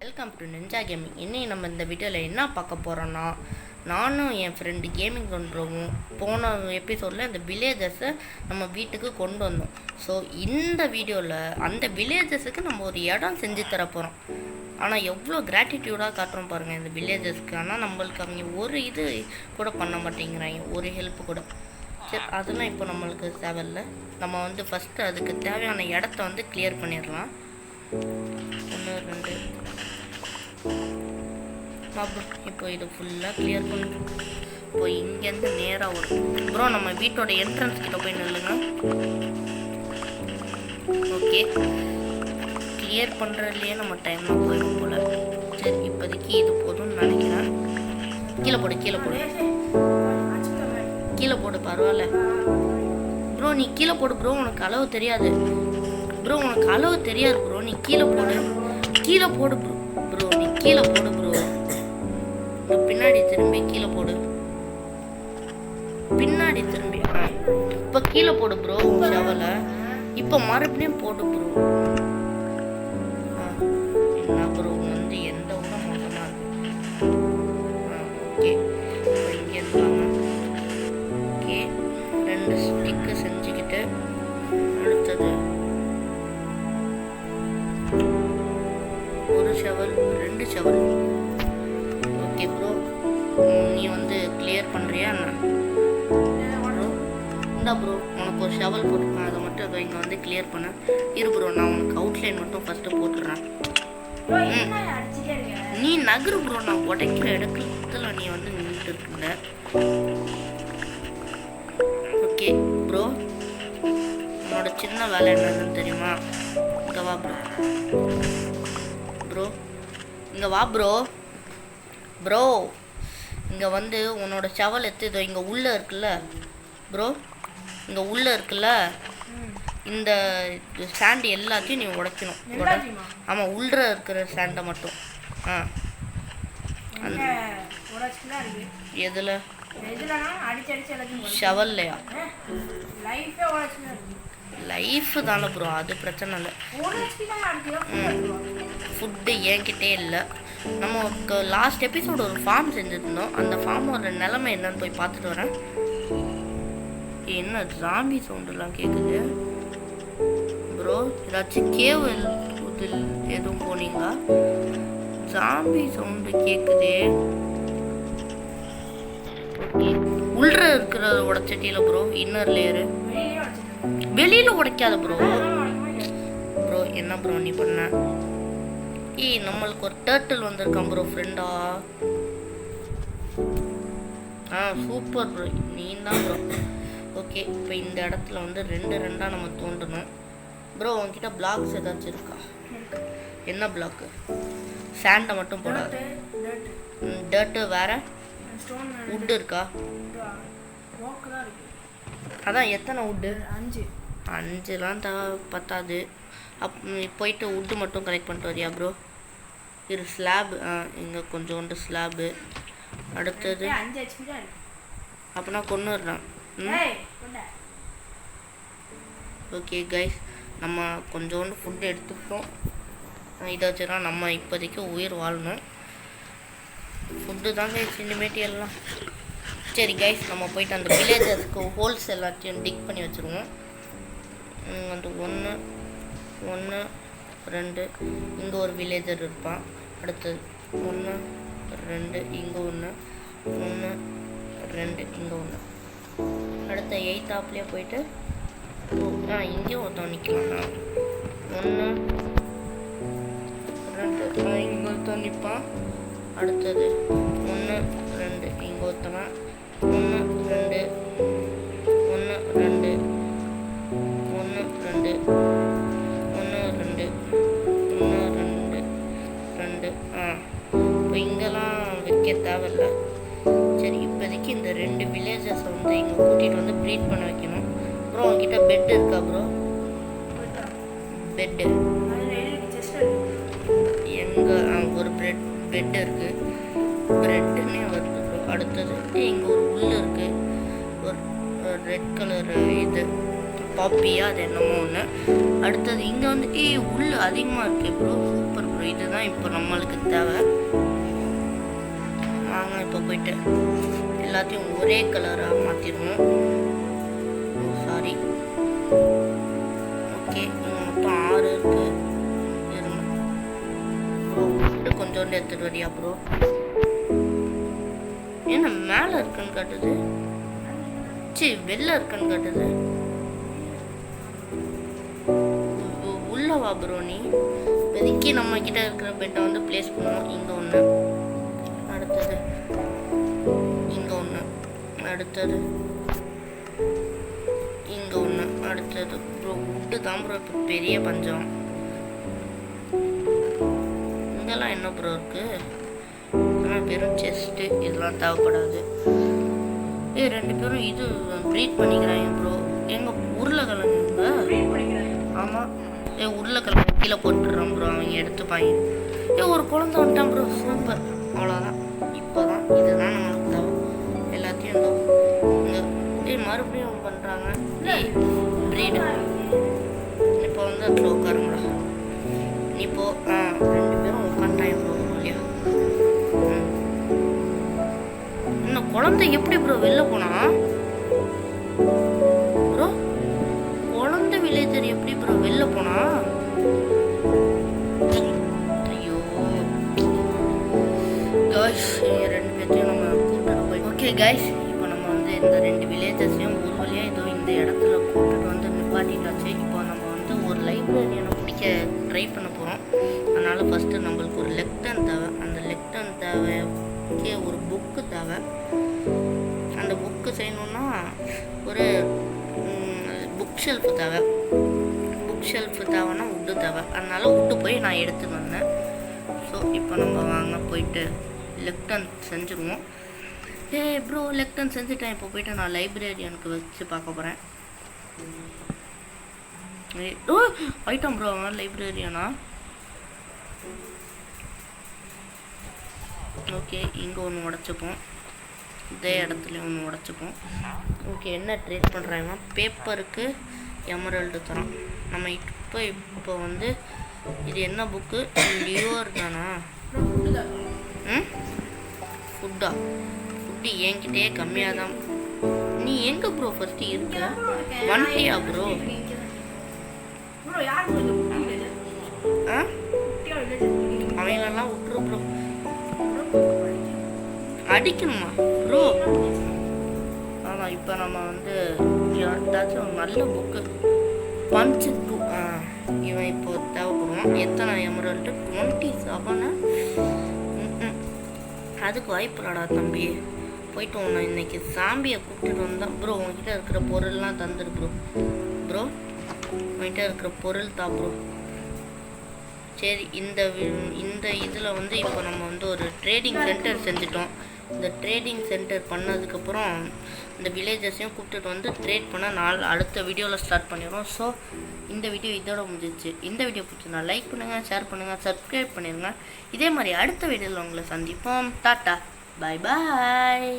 Welcome to ninja gaming. இன்னைக்கு நம்ம இந்த வீடியோவில் என்ன பார்க்க போகிறோன்னா, நானும் என் ஃப்ரெண்டு கேமிங் பண்ணுறோம். போன எபிசோடில் இந்த வில்லேஜஸை நம்ம வீட்டுக்கு கொண்டு வந்தோம். ஸோ இந்த வீடியோவில் அந்த வில்லேஜஸுக்கு நம்ம ஒரு இடம் செஞ்சு தர போகிறோம். ஆனால் எவ்வளோ கிராட்டிடியூடாக காட்டுறோம் பாருங்கள் இந்த வில்லேஜஸ்க்கு. ஆனால் நம்மளுக்கு அவங்க ஒரு இது கூட பண்ண மாட்டேங்கிறாங்க, ஒரு ஹெல்ப் கூட. சரி, அதெல்லாம் இப்போ நம்மளுக்கு தேவையில்லை. நம்ம ஃபஸ்ட்டு அதுக்கு தேவையான இடத்த கிளியர் பண்ணிடலாம். 1 2 இப்போ இது ஃபுல்லாக கிளியர் பண்ணுறோம். இப்போ இங்கேருந்து நேராக வரும். அப்புறம் நம்ம வீட்டோட என்ட்ரன்ஸ் கிட்ட போய் நில்லுங்க. ஓகே, கிளியர் பண்ணுறதுலையே நம்ம டைம்லாம் போயிடும் போல். சரி, இப்போதைக்கு இது போதும்னு நினைக்கிறேன். கீழே போடு பரவாயில்ல ப்ரோ. நீ கீழே போடு ப்ரோ, உனக்கு அளவு தெரியாது ப்ரோ. நீ கீழே போடு ப்ரோ. நீ கீழே போடு ப்ரோ. பின்னாடி திரும்பி கீழே போடு. இப்போ கீழே போடு ப்ரோ ஷவலை. இப்போ மறுபடியும் போடு ப்ரோ. என்ன ப்ரோ எந்த ஒன்றும் மோசமாக இருக்கு. ஓகே, இங்கே இருந்தாங்க. ஓகே, 2 ஸ்டிக்கு செஞ்சுக்கிட்டு அடுத்தது 1 ஷவல் 2 ஷவல். ஓகே ப்ரோ, நீ கிளியர் பண்ணுறியா என்ன ப்ரோ? இந்தா ப்ரோ, உனக்கு ஒரு ஷவல் போட்டுருக்கேன், அதை மட்டும் இங்கே கிளியர் பண்ண இரு ப்ரோ. நான் உனக்கு அவுட்லைன் மட்டும் ஃபஸ்ட்டு போட்டுடுறேன். நீ நகரு ப்ரோ, நான் உடைக்கிற இடத்துல நீ நின்றுட்டு இருக்குங்க. ஓகே ப்ரோ, உன்னோட சின்ன வேலை என்னதுன்னு தெரியுமா? இங்கே வா ப்ரோ. இங்கே வா ப்ரோ. இங்கே உன்னோட ஷவல் எடுத்து இங்கே உள்ளே இருக்குல்ல ப்ரோ, இந்த சாண்டு எல்லாத்தையும் நீ உடைக்கணும். ஆமாம், உள்ள இருக்கிற சாண்டை மட்டும். எதில்? ஷவல்லையா? லைஃப் தானே ப்ரோ, அது பிரச்சனை இல்லை. ஃபுட்டு என்கிட்டே இல்லை. நமக்கு லாஸ்ட் எபிசோடு ஒரு ஃபார்ம் செஞ்சுருந்தோம். அந்த ஃபார்மோட நிலைமை என்னன்னு போய் பார்த்துட்டு வரேன். என்ன ஜாம்பி சவுண்டெல்லாம் கேட்குது ப்ரோ? ஏதாச்சும் கேவ் எதுவும் போனீங்களா? Zombie sound கேட்குதே. ஓகே, உள்ள இருக்கிற உடச்சட்டியில் ப்ரோ, இன்னர் லேயரு வெளியில் உடைக்காத ப்ரோ. என்ன ப்ரோ நீ பண்ண? நம்மளுக்கு ஒரு டர்ட்டில் வந்திருக்கான் ப்ரோ, ஃப்ரெண்டா. சூப்பர் ப்ரோ, நீ தான் ப்ரோ. ஓகே, இப்போ இந்த இடத்துல 2 நம்ம தோண்டணும் ப்ரோ. உங்ககிட்ட பிளாக்ஸ் ஏதாச்சும் இருக்கா? என்ன பிளாக்கு? சாண்டை மட்டும் போடாது. டர்ட்டு வேற? வுட்டு இருக்கா? அதான் எத்தனை வுட்டு? 5லாம் பத்தாது. போயிட்டு வுட்டு மட்டும் கலெக்ட் பண்ணிட்டு வரியா ப்ரோ? இது ஸ்லாப். இங்கே கொஞ்சோண்டு ஸ்லாபு. அடுத்தது அப்படின்னா கொண்டுடுறான். ஓகே கைஸ், நம்ம கொஞ்சோண்டு ஃபுட்டு எடுத்துக்கிட்டோம். இதை வச்சுதான் நம்ம இப்போதைக்கு உயிர் வாழணும். ஃபுட்டு தாங்க இனிமேட்டு எல்லாம். சரி கைஸ், நம்ம போயிட்டு அந்த வில்லேஜஸ்க்கு ஹோல்ஸ் எல்லாத்தையும் டிக் பண்ணி வச்சுருவோம். 1 2 இங்கே ஒரு வில்லேஜர் இருப்பான். அடுத்தது 1 2 இங்கே 1 2 இங்கே 1. அடுத்த 8 போயிட்டு இங்கேயும் ஒருத்தன் நிற்கலாம். 1 2 இங்கே ஒருத்தன் நிற்பான். அடுத்தது 1 2 இங்கே ஒருத்தவன். 1 2 1 2 1 2 இப்போ இங்கெல்லாம் வைக்க தேவையில்லை. சரி, இப்போதைக்கு இந்த 2 வில்லேஜஸ் இங்கே கூட்டிகிட்டு ப்ரீட் பண்ண வைக்கணும். அப்புறம் உங்ககிட்ட பெட் இருக்கா ப்ரோ? பெட்டு எங்கே? ஒரு பெட் இருக்குது. ப்ரெட்டுன்னே வருது ப்ரோ. அடுத்தது இங்கே ஒரு உள்ளு இருக்குது, ஒரு ரெட் கலர் இது. பாப்பியா அது என்னமோ ஒன்று. அடுத்தது இங்கே வந்து உள்ள அதிகமாக இருக்கு ப்ரோ. சூப்பர் ப்ரோ, இதுதான் இப்போ நம்மளுக்கு தேவை. வாங்க இப்போ போயிட்டு எல்லாத்தையும் ஒரே கலராக மாற்றிடுவோம். Sorry, okay. இங்கே மொத்தம் 6 இருக்கு. ப்ரோ கொஞ்சோண்டு எடுத்துகிட்டு வரியா ப்ரோ? ஏன்னா மேலே இருக்குன்னு காட்டுது, சரி வெளில இருக்குன்னு காட்டுது. உள்ளவா ப்ரோ நீ? இப்போதைக்கு நம்ம கிட்ட இருக்கிற பெட்டை வந்து பிளேஸ் பண்ணுவோம். இங்கே ஒன்று, அடுத்தது இங்கே ஒன்று, அடுத்தது இங்கே ஒன்று, அடுத்தது ப்ரோ உட்டு தான் ப்ரோ இப்போ பெரிய பஞ்சம். இங்கெல்லாம் என்ன ப்ரோ இருக்குது? வெறும் செஸ்ட்டு, இதெல்லாம் தேவைப்படாது. 2 பேரும் இது ப்ரீட் பண்ணிக்கிறாங்க ப்ரோ. எங்கள் உருளைக்கிழங்குங்க. ஆமாம், உருளைக்கிழங்கு கீழே போட்டுடுறோம் ப்ரோ, அவங்க எடுத்துப்பாங்க. ஒரு குழந்தை வந்துட்டான் ப்ரோ, சூப்பர். அவ்வளோதான், இப்போ தான் இதுதான் நம்மளுக்கு தேவை. எல்லாத்தையும் இங்கே மறுபடியும் பண்ணுறாங்க ப்ரீடு. இப்போ வந்து அதில் உட்காருங்களா நீ இப்போ. 2 பேரும் உட்காந்துட்டாங்க ப்ரோ இல்லையா? இன்னும் குழந்தை எப்படி ப்ரோ வெளில போனா ப்ரோ? குழந்தை வில்லேஜர் எப்படி ப்ரோ வெளில போனா? ஐயோ காய்ஸ், 2 பேர்த்தையும் நம்ம கூப்பிட்டு போய். ஓகே காய்ஸ், இப்போ நம்ம வந்து இந்த 2 வில்லேஜர்ஸையும் ஒரு வழியாக ஏதோ இந்த இடத்துல கூப்பிட்டு வந்து நிப்பாட்டிட்டாச்சு. இப்போ நம்ம வந்து ஒரு லைப்ரரியனை பிடிக்க ட்ரை பண்ண போகிறோம். அதனால் ஃபஸ்ட்டு நம்மளுக்கு ஒரு லெக்டன் தேவை. அந்த லெக்டன் தேவைக்கு ஒரு புக்கு தேவை. அந்த புக்கு செய்யணுன்னா ஒரு புக் ஷெல்ஃபு தேவை. புக் ஷெல்ஃபு தேவைன்னா உட்டு தேவை. அதனால் உட்டு போய் நான் எடுத்துன்னு வந்தேன். ஸோ இப்போ நம்ம வாங்க போயிட்டு லெக்டன் செஞ்சுருவோம். ப்ரோ லெக்டன் செஞ்சுட்டேன். இப்போ போயிட்டு நான் லைப்ரரியனுக்கு வச்சு பார்க்க போகிறேன். ஐட்டம் ப்ரோ, அவன் லைப்ரரியனா? ஓகே, இங்கே ஒன்று உடச்சிப்போம், இதே இடத்துல ஒன்று உடச்சிப்போம். ஓகே, என்ன ட்ரேட் பண்ணுறாங்கன்னா பேப்பருக்கு எமரல்டு தரோம். நம்ம இப்போ வந்து இது என்ன புக்கு? லியோர் தானா? ஃபுட்டா? ஃபுட்டு என்கிட்டயே கம்மியாக தான். நீ எங்கே ப்ரோ ஃபஸ்ட்டு இருக்க? வந்துட்டியா ப்ரோ? அவங்களெல்லாம் விட்டுரு ப்ரோ. அடிக்கணுமா ப்ரோ? ஆமாம், இப்போ நம்ம வந்து யார்ட்டாச்சும் ஒரு நல்ல புக்கு பஞ்சு 2 இவன் இப்போ தேவைப்படுவான். எத்தனை எமரல்டு? 27. அதுக்கு வாய்ப்பு இல்லடா தம்பி. போயிட்டு உன்னை இன்னைக்கு சாம்பியை கூப்பிட்டுட்டு வந்தான் ப்ரோ. உங்ககிட்ட இருக்கிற பொருள்லாம் தந்துடு ப்ரோ. ப்ரோ உங்ககிட்ட இருக்கிற பொருள் தான் ப்ரோ. சரி, இந்த இதில் வந்து இப்போ நம்ம வந்து ஒரு ட்ரேடிங் சென்டர் செஞ்சுட்டோம். இந்த ட்ரேடிங் சென்டர் பண்ணதுக்கப்புறம் இந்த வில்லேஜஸையும் கூப்பிட்டுட்டு வந்து ட்ரேட் பண்ண அடுத்த வீடியோவில் ஸ்டார்ட் பண்ணிடுறோம். ஸோ இந்த வீடியோ இதோட முடிஞ்சிச்சு. இந்த வீடியோ பிடிச்சிருந்தா லைக் பண்ணுங்கள், ஷேர் பண்ணுங்கள், சப்ஸ்கிரைப் பண்ணிடுங்க. இதே மாதிரி அடுத்த வீடியோவில் உங்களை சந்திப்போம். டாட்டா, பாய் பாய்.